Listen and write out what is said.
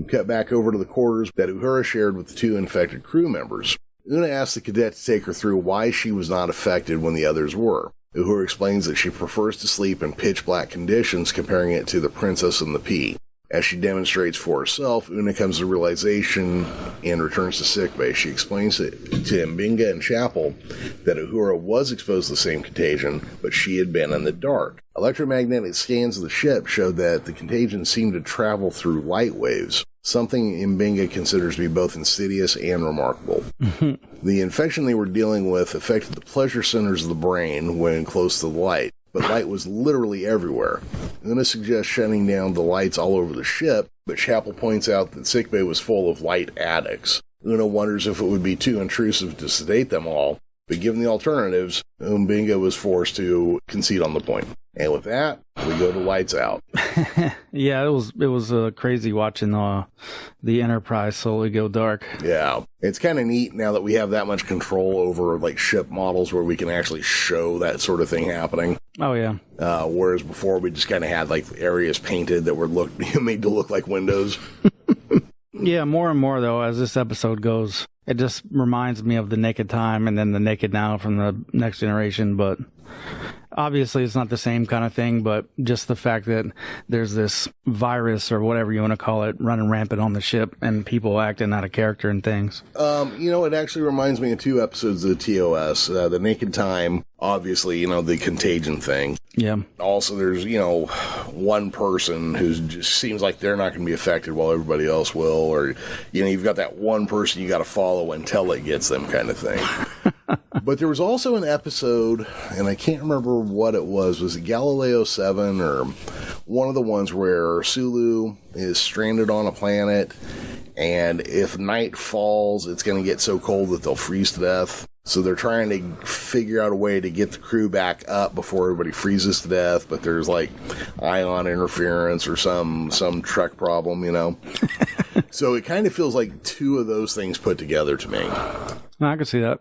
We cut back over to the quarters that Uhura shared with the 2 infected crew members. Una asks the cadet to take her through why she was not affected when the others were. Uhura explains that she prefers to sleep in pitch-black conditions, comparing it to the Princess and the Pea. As she demonstrates for herself, Una comes to realization and returns to sickbay. She explains to Mbinga and Chapel that Uhura was exposed to the same contagion, but she had been in the dark. Electromagnetic scans of the ship showed that the contagion seemed to travel through light waves, something Mbinga considers to be both insidious and remarkable. The infection they were dealing with affected the pleasure centers of the brain when close to the light, but light was literally everywhere. Una suggests shutting down the lights all over the ship, but Chapel points out that sickbay was full of light addicts. Una wonders if it would be too intrusive to sedate them all, but given the alternatives, Mbinga was forced to concede on the point. And with that, we go to lights out. Yeah, it was crazy watching the Enterprise slowly go dark. Yeah, it's kind of neat now that we have that much control over like ship models where we can actually show that sort of thing happening. Oh yeah. Whereas before we just kind of had like areas painted that were made to look like windows. Yeah, more and more though as this episode goes, it just reminds me of the Naked Time and then the Naked Now from the Next Generation, but obviously it's not the same kind of thing, but just the fact that there's this virus or whatever you want to call it running rampant on the ship and people acting out of character and things. It actually reminds me of 2 episodes of the TOS. The Naked Time, obviously, the contagion thing. Yeah. Also, there's, one person who just seems like they're not going to be affected while everybody else will. Or, you've got that one person you got to follow until it gets them kind of thing. But there was also an episode, and I can't remember what it was. Was it Galileo 7 or one of the ones where Sulu is stranded on a planet, and if night falls, it's going to get so cold that they'll freeze to death. So they're trying to figure out a way to get the crew back up before everybody freezes to death, but there's like ion interference or some truck problem, So it kind of feels like 2 of those things put together to me. I can see that.